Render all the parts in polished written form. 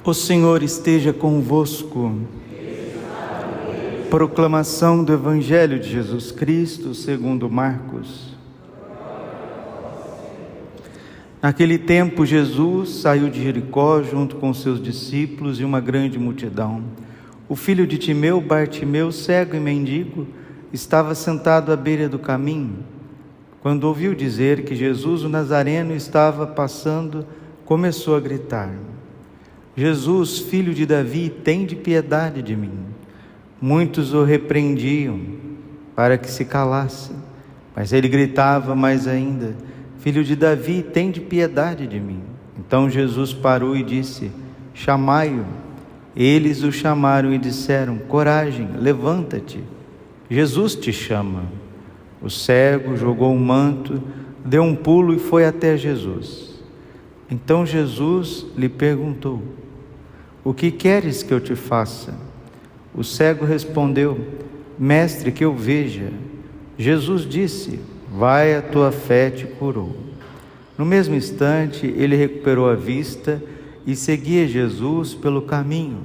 O Senhor esteja convosco. Proclamação do Evangelho de Jesus Cristo segundo Marcos. Naquele tempo, Jesus saiu de Jericó junto com seus discípulos e uma grande multidão. O filho de Timeu, Bartimeu, cego e mendigo, estava sentado à beira do caminho. Quando ouviu dizer que Jesus, o Nazareno, estava passando, começou a gritar: Jesus, filho de Davi, tende piedade de mim. Muitos o repreendiam para que se calasse, mas ele gritava mais ainda: Filho de Davi, tende piedade de mim. Então Jesus parou e disse: Chamai-o. Eles o chamaram e disseram: Coragem, levanta-te, Jesus te chama. O cego jogou um manto, deu um pulo e foi até Jesus. Então Jesus lhe perguntou: O que queres que eu te faça? O cego respondeu: Mestre, que eu veja. Jesus disse: Vai, a tua fé te curou. No mesmo instante, ele recuperou a vista e seguia Jesus pelo caminho.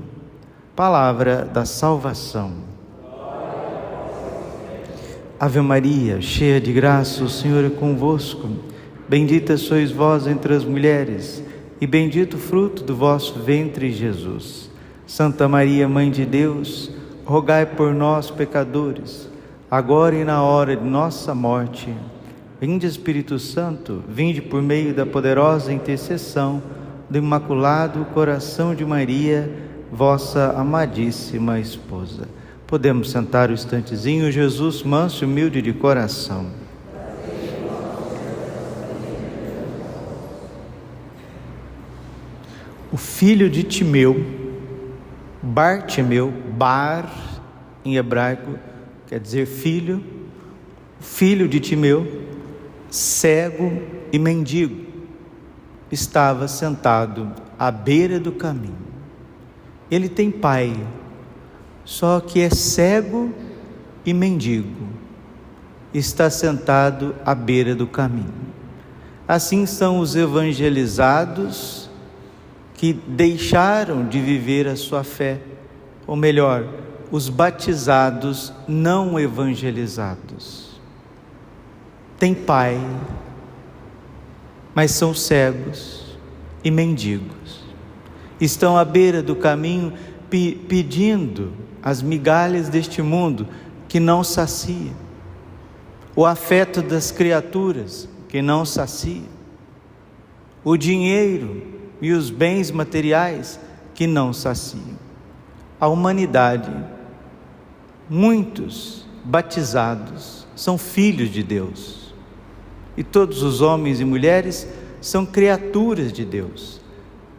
Palavra da salvação. Ave Maria, cheia de graça, o Senhor é convosco. Bendita sois vós entre as mulheres, e bendito o fruto do vosso ventre, Jesus. Santa Maria, Mãe de Deus, rogai por nós, pecadores, agora e na hora de nossa morte. Vinde, Espírito Santo, vinde por meio da poderosa intercessão do Imaculado Coração de Maria, vossa amadíssima esposa. Podemos sentar um instantezinho. Jesus, manso e humilde de coração. O filho de Timeu, Bartimeu, Bar em hebraico quer dizer filho, filho de Timeu, cego e mendigo, estava sentado à beira do caminho. Ele tem pai, só que é cego e mendigo, está sentado à beira do caminho. Assim são os evangelizados que deixaram de viver a sua fé, ou melhor, os batizados não evangelizados. Tem pai, mas são cegos e mendigos. Estão à beira do caminho pedindo as migalhas deste mundo que não sacia, o afeto das criaturas que não sacia, o dinheiro e os bens materiais que não saciam. A humanidade, muitos batizados, são filhos de Deus. E todos os homens e mulheres são criaturas de Deus.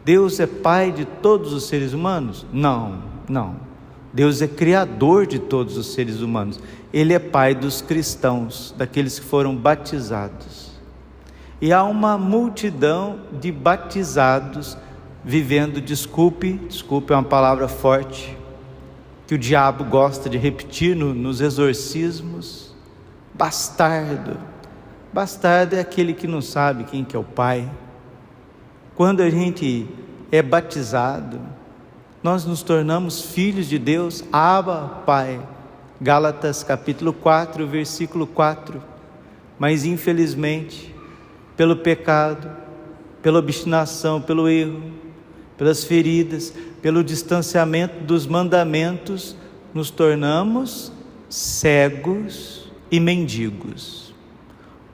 Deus é pai de todos os seres humanos? Não. Deus é criador de todos os seres humanos. Ele é pai dos cristãos, daqueles que foram batizados. E há uma multidão de batizados vivendo, desculpe é uma palavra forte, que o diabo gosta de repetir nos exorcismos: bastardo. Bastardo é aquele que não sabe quem que é o pai. Quando a gente é batizado, nós nos tornamos filhos de Deus. Abba, Pai. Gálatas capítulo 4, versículo 4. Mas infelizmente, pelo pecado, pela obstinação, pelo erro, pelas feridas, pelo distanciamento dos mandamentos, nos tornamos cegos e mendigos.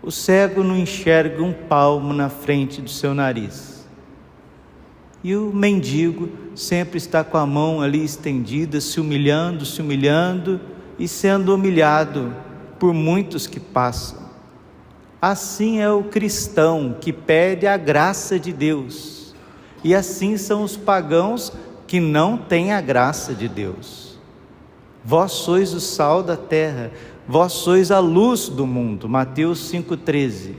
O cego não enxerga um palmo na frente do seu nariz, e o mendigo sempre está com a mão ali estendida, se humilhando e sendo humilhado por muitos que passam. Assim é o cristão que pede a graça de Deus, e assim são os pagãos que não têm a graça de Deus. Vós sois o sal da terra, vós sois a luz do mundo, Mateus 5,13.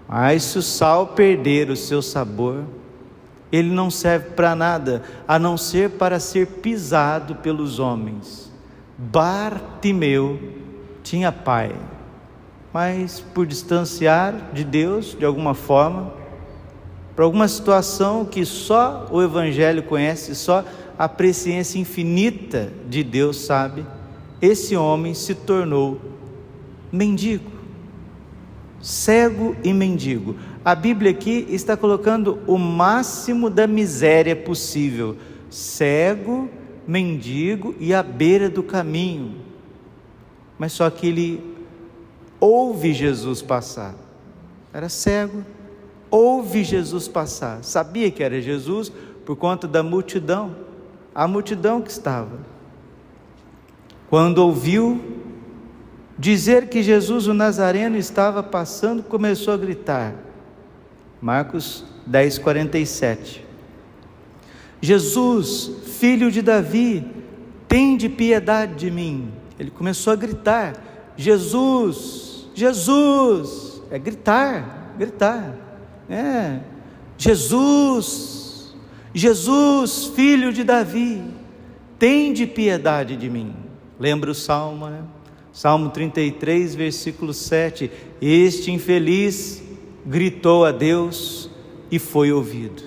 Mas se o sal perder o seu sabor, ele não serve para nada, a não ser para ser pisado pelos homens. Bartimeu tinha pai, mas por distanciar de Deus de alguma forma, para alguma situação que só o Evangelho conhece, só a presciência infinita de Deus sabe, esse homem se tornou mendigo, cego e mendigo. A Bíblia aqui está colocando o máximo da miséria possível: cego, mendigo e à beira do caminho. Mas só que ele ouve Jesus passar. Era cego, ouve Jesus passar, sabia que era Jesus por conta da multidão, a multidão que estava. Quando ouviu dizer que Jesus o Nazareno estava passando, começou a gritar. Marcos 10:47. Jesus, filho de Davi, tende piedade de mim. Ele começou a gritar: Jesus, Jesus, gritar, Jesus, Jesus, filho de Davi, tende piedade de mim. Lembra o Salmo, né? Salmo 33, versículo 7, este infeliz gritou a Deus e foi ouvido.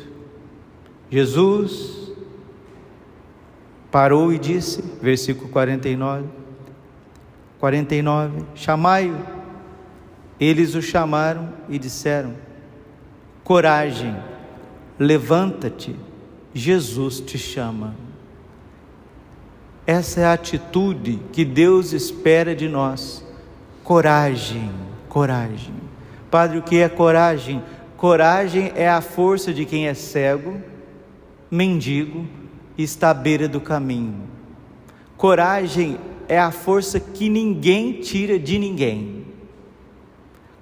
Jesus parou e disse, versículo 49, chamai-o. Eles o chamaram e disseram: coragem, levanta-te, Jesus te chama. Essa é a atitude que Deus espera de nós. Coragem, coragem. Padre, o que é coragem? Coragem é a força de quem é cego, mendigo e está à beira do caminho. Coragem é a força que ninguém tira de ninguém.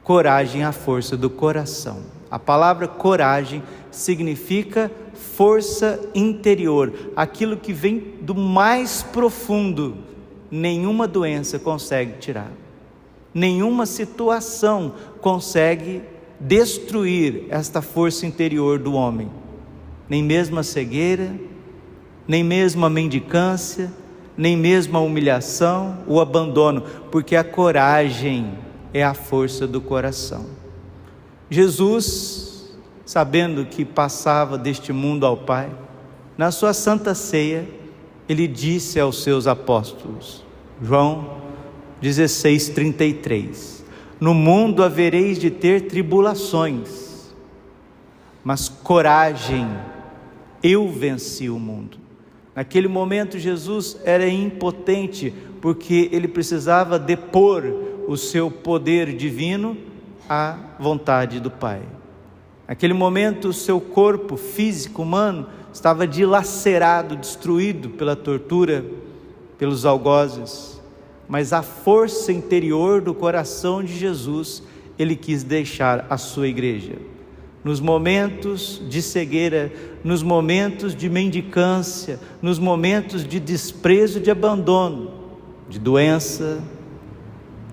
Coragem é a força do coração. A palavra coragem significa força interior, aquilo que vem do mais profundo. Nenhuma doença consegue tirar, nenhuma situação consegue destruir esta força interior do homem, nem mesmo a cegueira, nem mesmo a mendicância, nem mesmo a humilhação, o abandono, porque a coragem é a força do coração. Jesus, sabendo que passava deste mundo ao Pai, na sua santa ceia, ele disse aos seus apóstolos, João 16:33, no mundo havereis de ter tribulações, mas coragem, eu venci o mundo. Naquele momento Jesus era impotente, porque ele precisava depor o seu poder divino à vontade do Pai. Naquele momento o seu corpo físico humano estava dilacerado, destruído pela tortura, pelos algozes, mas a força interior do coração de Jesus, ele quis deixar a sua igreja. Nos momentos de cegueira, nos momentos de mendicância, nos momentos de desprezo, de abandono, de doença,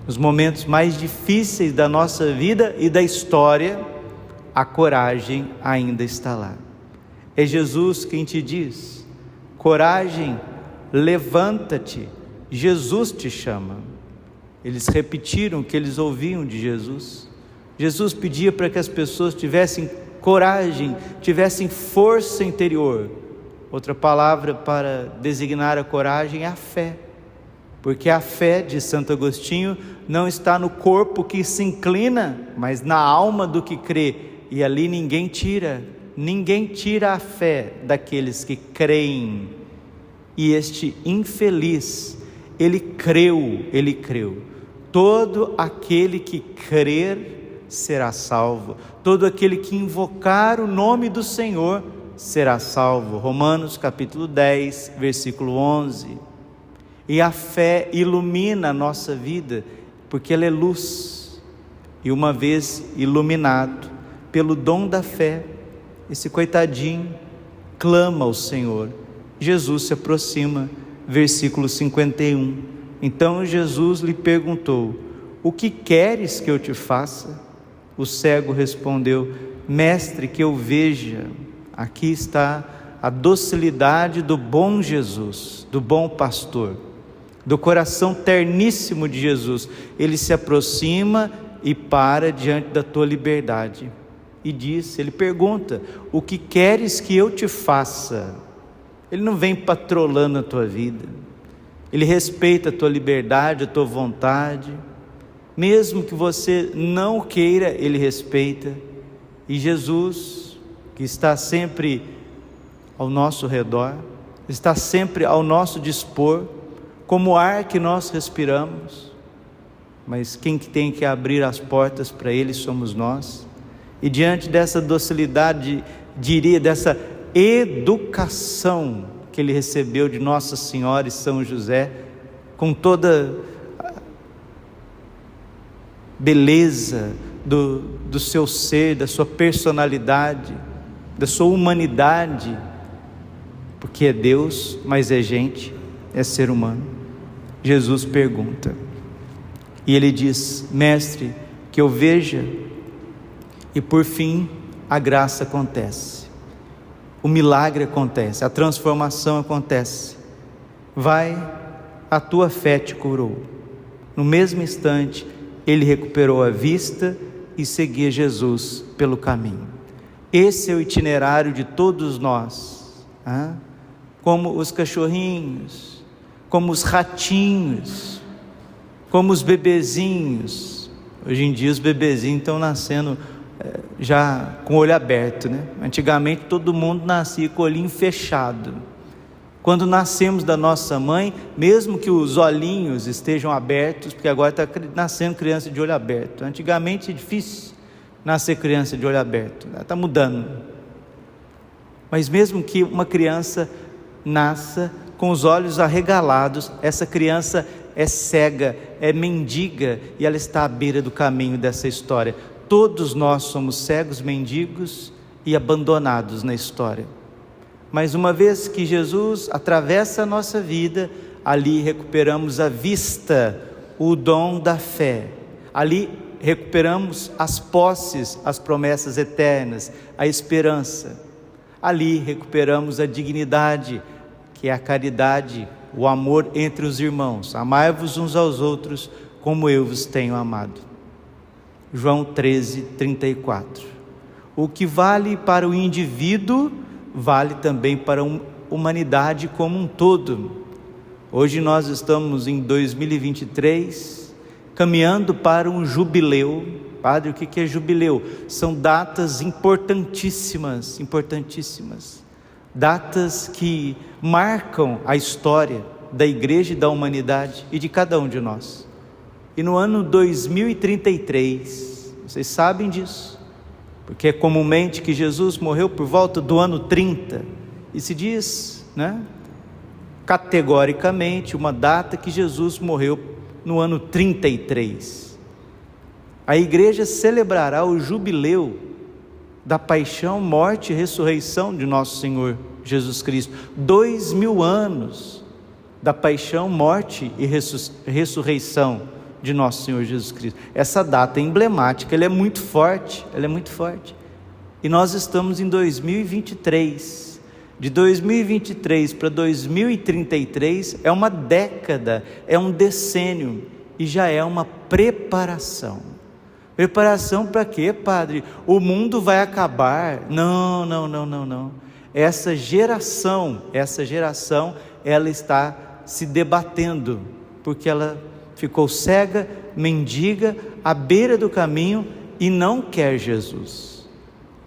nos momentos mais difíceis da nossa vida e da história, a coragem ainda está lá. É Jesus quem te diz: coragem, levanta-te, Jesus te chama. Eles repetiram o que eles ouviam de Jesus. Jesus pedia para que as pessoas tivessem coragem, tivessem força interior. Outra palavra para designar a coragem é a fé, porque a fé, de Santo Agostinho, não está no corpo que se inclina, mas na alma do que crê, e ali ninguém tira a fé daqueles que creem. E este infeliz, ele creu. Todo aquele que crer será salvo, todo aquele que invocar o nome do Senhor será salvo. Romanos capítulo 10, versículo 11. E a fé ilumina a nossa vida, porque ela é luz, e uma vez iluminado pelo dom da fé, esse coitadinho clama ao Senhor. Jesus se aproxima, versículo 51. Então Jesus lhe perguntou: o que queres que eu te faça? O cego respondeu: mestre, que eu veja. Aqui está a docilidade do bom Jesus, do bom pastor, do coração terníssimo de Jesus. Ele se aproxima e para diante da tua liberdade. e diz, ele pergunta: o que queres que eu te faça? Ele não vem patrolando a tua vida, ele respeita a tua liberdade, a tua vontade, mesmo que você não queira, ele respeita. E Jesus, que está sempre ao nosso redor, está sempre ao nosso dispor, como o ar que nós respiramos, mas quem tem que abrir as portas para ele somos nós. E diante dessa docilidade, diria, dessa educação que ele recebeu de Nossa Senhora e São José, com toda a beleza do seu ser, da sua personalidade, da sua humanidade, porque é Deus, mas é gente, é ser humano. Jesus pergunta, e ele diz: mestre, que eu veja. E por fim a graça acontece, o milagre acontece, a transformação acontece. Vai, a tua fé te curou. No mesmo instante ele recuperou a vista e seguia Jesus pelo caminho. Esse é o itinerário de todos nós, como os cachorrinhos, como os ratinhos, como os bebezinhos. Hoje em dia os bebezinhos estão nascendo já com o olho aberto, né? Antigamente todo mundo nascia com o olhinho fechado. Quando nascemos da nossa mãe, mesmo que os olhinhos estejam abertos, porque agora está nascendo criança de olho aberto. Antigamente é difícil nascer criança de olho aberto, está mudando. Mas mesmo que uma criança nasça com os olhos arregalados, essa criança é cega, é mendiga, e ela está à beira do caminho dessa história. Todos nós somos cegos, mendigos e abandonados na história. Mas uma vez que Jesus atravessa a nossa vida, ali recuperamos a vista, o dom da fé. Ali recuperamos as posses, as promessas eternas, a esperança. Ali recuperamos a dignidade, que é a caridade, o amor entre os irmãos. Amai-vos uns aos outros como eu vos tenho amado. João 13:34. O que vale para o indivíduo, vale também para a humanidade como um todo. Hoje nós estamos em 2023, caminhando para um jubileu. Padre, o que é jubileu? São datas importantíssimas, datas que marcam a história da igreja e da humanidade e de cada um de nós. E no ano 2033, vocês sabem disso, porque é comumente que Jesus morreu por volta do ano 30, e se diz, categoricamente, uma data que Jesus morreu no ano 33. A igreja celebrará o jubileu da paixão, morte e ressurreição de nosso Senhor Jesus Cristo. 2000 anos da paixão, morte e ressurreição de nosso Senhor Jesus Cristo. Essa data é emblemática, ela é muito forte, e nós estamos em 2023, de 2023 para 2033, é uma década, é um decênio, e já é uma preparação para quê, padre? O mundo vai acabar? Não, essa geração, ela está se debatendo, porque ela ficou cega, mendiga, à beira do caminho e não quer Jesus.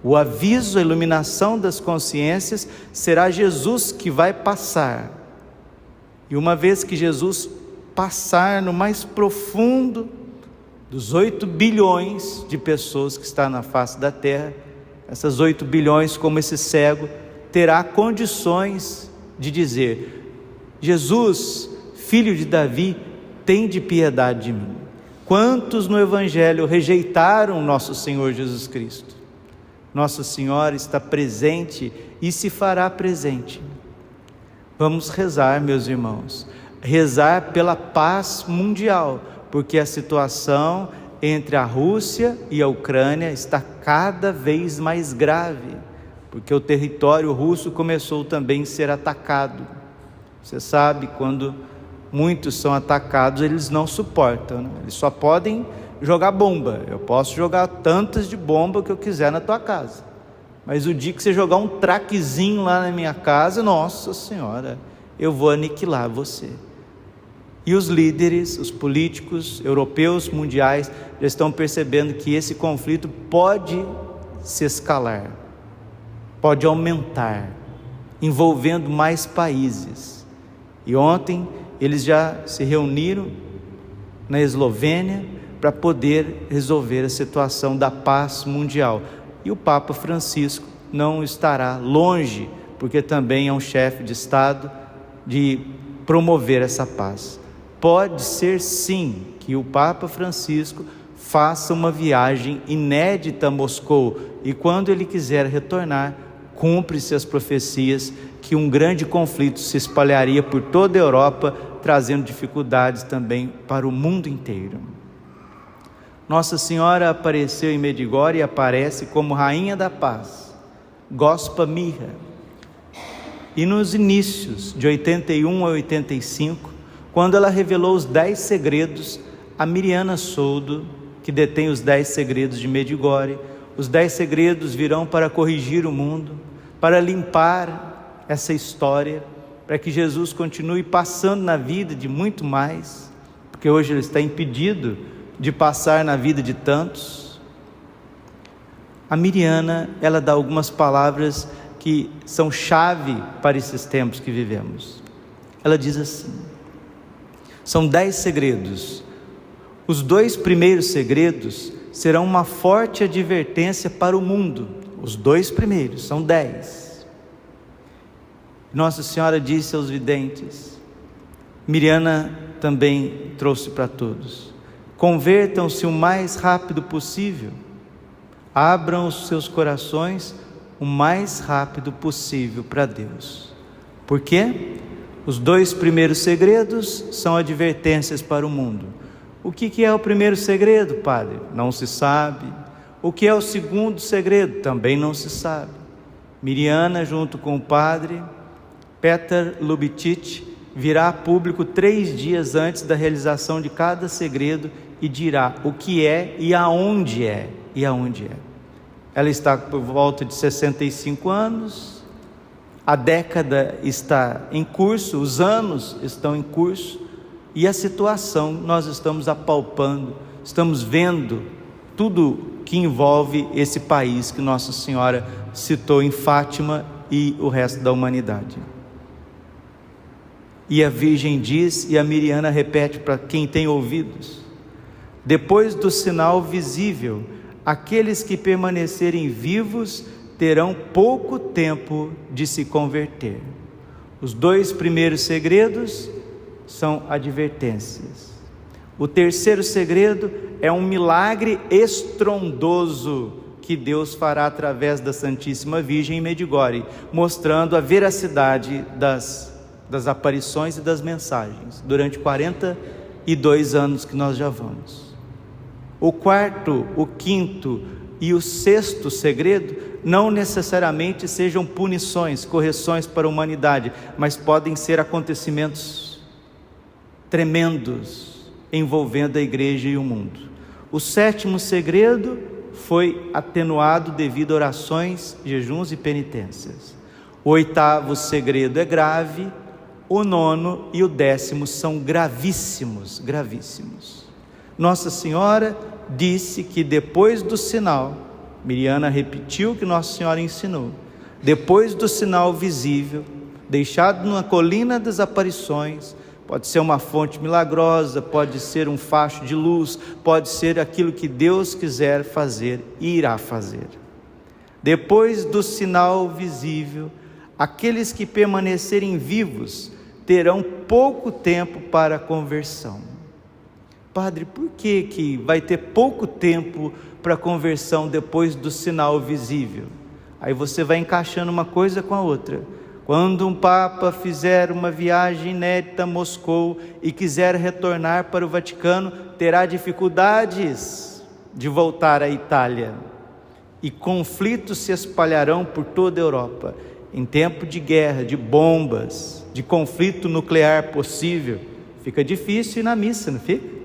O aviso, a iluminação das consciências será Jesus que vai passar. E uma vez que Jesus passar no mais profundo dos 8 bilhões de pessoas que estão na face da terra, essas 8 bilhões, como esse cego, terá condições de dizer: Jesus, filho de Davi, tende piedade de mim. Quantos no Evangelho rejeitaram nosso Senhor Jesus Cristo? Nossa Senhora está presente e se fará presente. Vamos rezar, meus irmãos, rezar pela paz mundial, porque a situação entre a Rússia e a Ucrânia está cada vez mais grave, porque o território russo começou também a ser atacado. Você sabe, quando muitos são atacados, eles não suportam, Eles só podem jogar bomba. Eu posso jogar tantas de bomba que eu quiser na tua casa. Mas o dia que você jogar um traquezinho lá na minha casa, nossa Senhora, eu vou aniquilar você. E os líderes, os políticos europeus, mundiais, já estão percebendo que esse conflito pode se escalar, pode aumentar, envolvendo mais países. E ontem eles já se reuniram na Eslovênia para poder resolver a situação da paz mundial. E o Papa Francisco não estará longe, porque também é um chefe de Estado, de promover essa paz. Pode ser sim que o Papa Francisco faça uma viagem inédita a Moscou, e quando ele quiser retornar, cumpre-se as profecias que um grande conflito se espalharia por toda a Europa, trazendo dificuldades também para o mundo inteiro. Nossa Senhora apareceu em Medjugorje e aparece como Rainha da Paz, Gospa Mirra. E nos inícios de 81 a 85, quando ela revelou os 10 segredos a Miriana Soldo, que detém os 10 segredos de Medjugorje, os 10 segredos virão para corrigir o mundo, para limpar essa história, para que Jesus continue passando na vida de muito mais, porque hoje ele está impedido de passar na vida de tantos. A Miriana, ela dá algumas palavras que são chave para esses tempos que vivemos. Ela diz assim: são 10 segredos. Os 2 primeiros segredos serão uma forte advertência para o mundo. Os 2 primeiros, são 10. Nossa Senhora disse aos videntes, Miriana também trouxe para todos: convertam-se o mais rápido possível, abram os seus corações o mais rápido possível para Deus. Por quê? Os 2 primeiros segredos são advertências para o mundo. O que é o primeiro segredo, padre? Não se sabe. O que é o segundo segredo? Também não se sabe. Miriana, junto com o padre Petar Lubitich, virá a público 3 dias antes da realização de cada segredo e dirá o que é e aonde é. Ela está por volta de 65 anos, a década está em curso, os anos estão em curso, e a situação nós estamos apalpando, estamos vendo tudo que envolve esse país que Nossa Senhora citou em Fátima e o resto da humanidade. E a Virgem diz, e a Miriana repete para quem tem ouvidos: depois do sinal visível, aqueles que permanecerem vivos terão pouco tempo de se converter. Os 2 primeiros segredos são advertências. O terceiro segredo é um milagre estrondoso que Deus fará através da Santíssima Virgem em Medjugorje, mostrando a veracidade das aparições e das mensagens, durante 42 anos que nós já vamos. O 4º, o 5º e o 6º segredo não necessariamente sejam punições, correções para a humanidade, mas podem ser acontecimentos tremendos envolvendo a igreja e o mundo. O 7º segredo foi atenuado devido a orações, jejuns e penitências. O 8º segredo é grave, o 9º e o 10º são gravíssimos. Nossa Senhora disse que depois do sinal, Miriana repetiu o que Nossa Senhora ensinou, depois do sinal visível, deixado na colina das aparições, pode ser uma fonte milagrosa, pode ser um facho de luz, pode ser aquilo que Deus quiser fazer e irá fazer. Depois do sinal visível, aqueles que permanecerem vivos terão pouco tempo para a conversão. Padre, por que vai ter pouco tempo para a conversão depois do sinal visível? Aí você vai encaixando uma coisa com a outra. Quando um Papa fizer uma viagem inédita a Moscou e quiser retornar para o Vaticano, terá dificuldades de voltar à Itália. E conflitos se espalharão por toda a Europa. Em tempo de guerra, de bombas, de conflito nuclear possível, fica difícil ir na missa, não fica?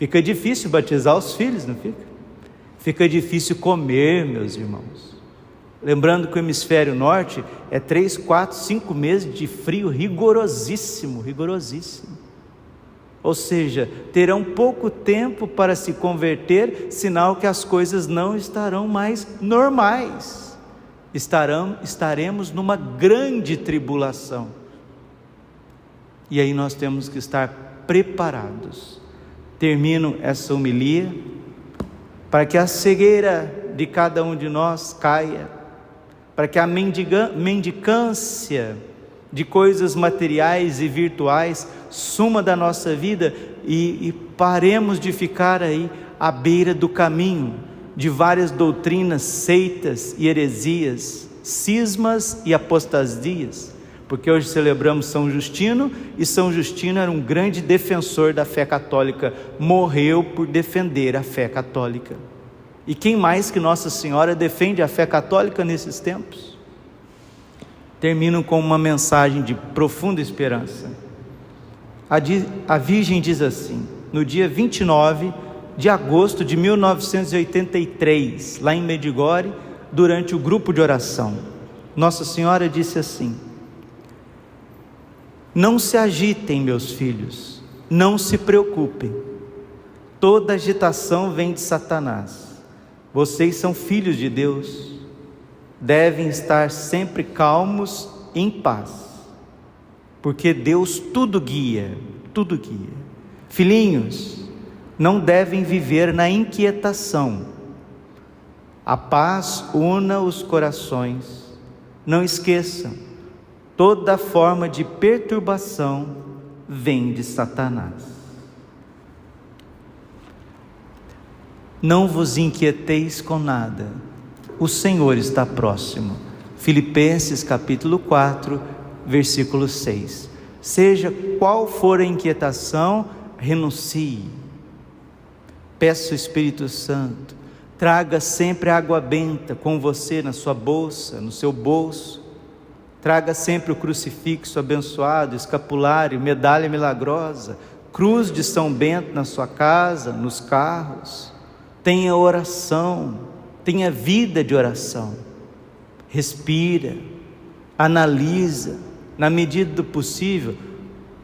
Fica difícil batizar os filhos, não fica? Fica difícil comer, meus irmãos. Lembrando que o hemisfério norte é 3, 4, 5 meses de frio rigorosíssimo, rigorosíssimo. Ou seja, terão pouco tempo para se converter, sinal que as coisas não estarão mais normais. Estaremos numa grande tribulação. E aí nós temos que estar preparados. Termino essa homilia para que a cegueira de cada um de nós caia, para que a mendicância de coisas materiais e virtuais suma da nossa vida e paremos de ficar aí à beira do caminho de várias doutrinas, seitas e heresias, cismas e apostasias, porque hoje celebramos São Justino, e São Justino era um grande defensor da fé católica, morreu por defender a fé católica. E quem mais que Nossa Senhora defende a fé católica nesses tempos? Termino com uma mensagem de profunda esperança. A Virgem diz assim, no dia 29 de agosto de 1983, lá em Medjugorje, durante o grupo de oração, Nossa Senhora disse assim: não se agitem, meus filhos, não se preocupem, toda agitação vem de Satanás. Vocês são filhos de Deus, devem estar sempre calmos e em paz, porque Deus tudo guia, tudo guia. Filhinhos, não devem viver na inquietação, a paz una os corações. Não esqueçam, toda forma de perturbação vem de Satanás. Não vos inquieteis com nada, o Senhor está próximo. Filipenses capítulo 4, versículo 6. Seja qual for a inquietação, renuncie. Peça o Espírito Santo, traga sempre água benta com você na sua bolsa, no seu bolso. Traga sempre o crucifixo abençoado, escapulário, medalha milagrosa, cruz de São Bento na sua casa, nos carros. Tenha oração, tenha vida de oração. Respira, analisa, na medida do possível,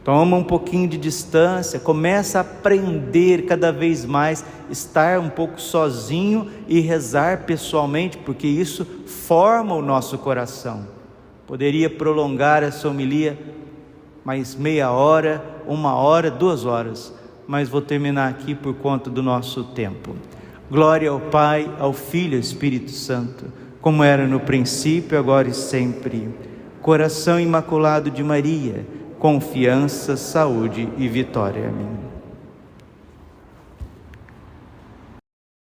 toma um pouquinho de distância, começa a aprender cada vez mais, estar um pouco sozinho e rezar pessoalmente, porque isso forma o nosso coração. Poderia prolongar essa homilia mais meia hora, 1 hora, 2 horas, mas vou terminar aqui por conta do nosso tempo. Glória ao Pai, ao Filho e ao Espírito Santo, como era no princípio, agora e sempre. Coração imaculado de Maria, confiança, saúde e vitória. Amém.